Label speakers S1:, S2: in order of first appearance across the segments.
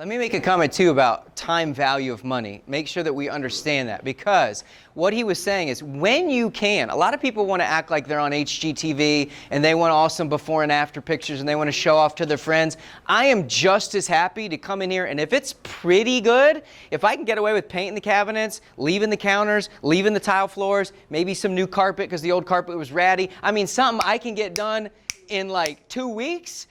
S1: Let me make a comment too about time value of money. Make sure that we understand that, because what he was saying is when you can, a lot of people want to act like they're on HGTV and they want awesome before and after pictures and they want to show off to their friends. I am just as happy to come in here, and if it's pretty good, if I can get away with painting the cabinets, leaving the counters, leaving the tile floors, maybe some new carpet because the old carpet was ratty. I mean, something I can get done in like 2 weeks.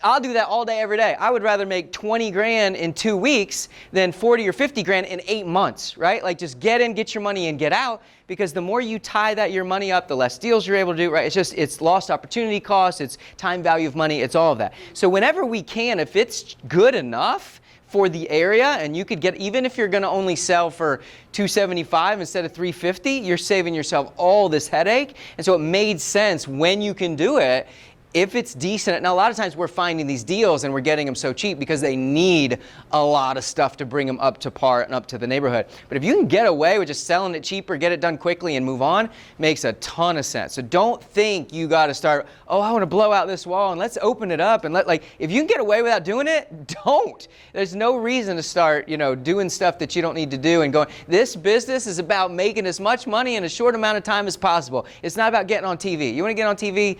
S1: I'll do that all day, every day. I would rather make 20 grand in 2 weeks than 40 or 50 grand in 8 months, right? Like, just get in, get your money in, get out, because the more you tie your money up, the less deals you're able to do, right? It's lost opportunity costs, it's time value of money, it's all of that. So whenever we can, if it's good enough for the area, and you could get, even if you're gonna only sell for $275 instead of $350, you're saving yourself all this headache. And so it made sense when you can do it, if it's decent. Now, a lot of times we're finding these deals and we're getting them so cheap because they need a lot of stuff to bring them up to par and up to the neighborhood. But if you can get away with just selling it cheaper, get it done quickly and move on, makes a ton of sense. So don't think you got to start, oh, I want to blow out this wall and let's open it up and if you can get away without doing it, don't. There's no reason to start, doing stuff that you don't need to do and going. This business is about making as much money in a short amount of time as possible. It's not about getting on TV. You want to get on TV,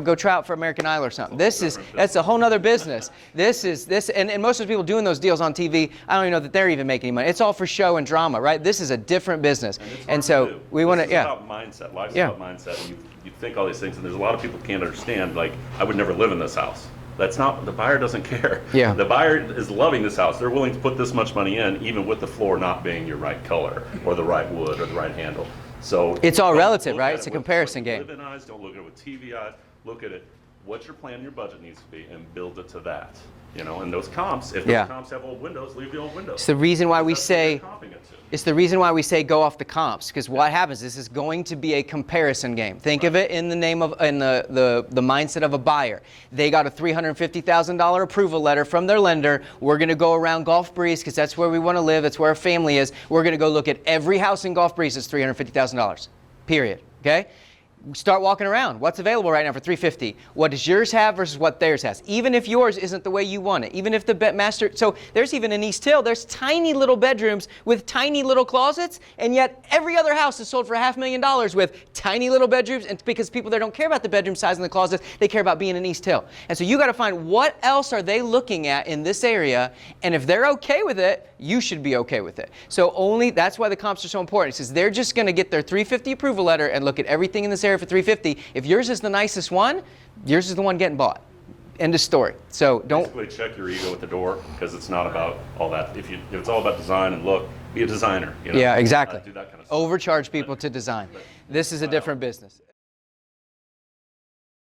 S1: go try out for American Idol or something. That's a whole nother business. And most of the people doing those deals on TV, I don't even know that they're even making any money. It's all for show and drama, right? This is a different business.
S2: And
S1: so we want to,
S2: It's about mindset. Life's about mindset. And you think all these things, and there's a lot of people who can't understand, like, I would never live in this house. That's not, the buyer doesn't care.
S1: Yeah.
S2: The buyer is loving this house. They're willing to put this much money in, even with the floor not being your right color or the right wood or the right handle. So
S1: it's all relative, right? It's a comparison game.
S2: Live-in eyes, don't look at it with TV eyes. Look at it. What your plan, your budget needs to be, and build it to that. And those comps, if those comps have old windows, leave the old windows.
S1: It's the reason why we say, go off the comps, because what happens is this is going to be a comparison game. Think of it in the name of, in the mindset of a buyer. They got a $350,000 approval letter from their lender. We're going to go around Gulf Breeze because that's where we want to live. That's where our family is. We're going to go look at every house in Gulf Breeze that's $350,000. Period. Okay? Start walking around. What's available right now for $350? What does yours have versus what theirs has? Even if yours isn't the way you want it. Even if the master, so there's even in East Hill, there's tiny little bedrooms with tiny little closets, and yet every other house is sold for $500,000 with tiny little bedrooms, and because people there don't care about the bedroom size and the closets, they care about being in East Hill. And so you got to find what else are they looking at in this area, and if they're okay with it, you should be okay with it. So that's why the comps are so important. It says they're just going to get their $350 approval letter and look at everything in this area for $350. If yours is the nicest one, yours is the one getting bought. End of story. So don't
S2: basically check your ego at the door, because it's not about all that. If it's all about design and look, be a designer.
S1: Yeah, exactly.
S2: Do that kind of stuff.
S1: Overcharge people to design. This is a different business.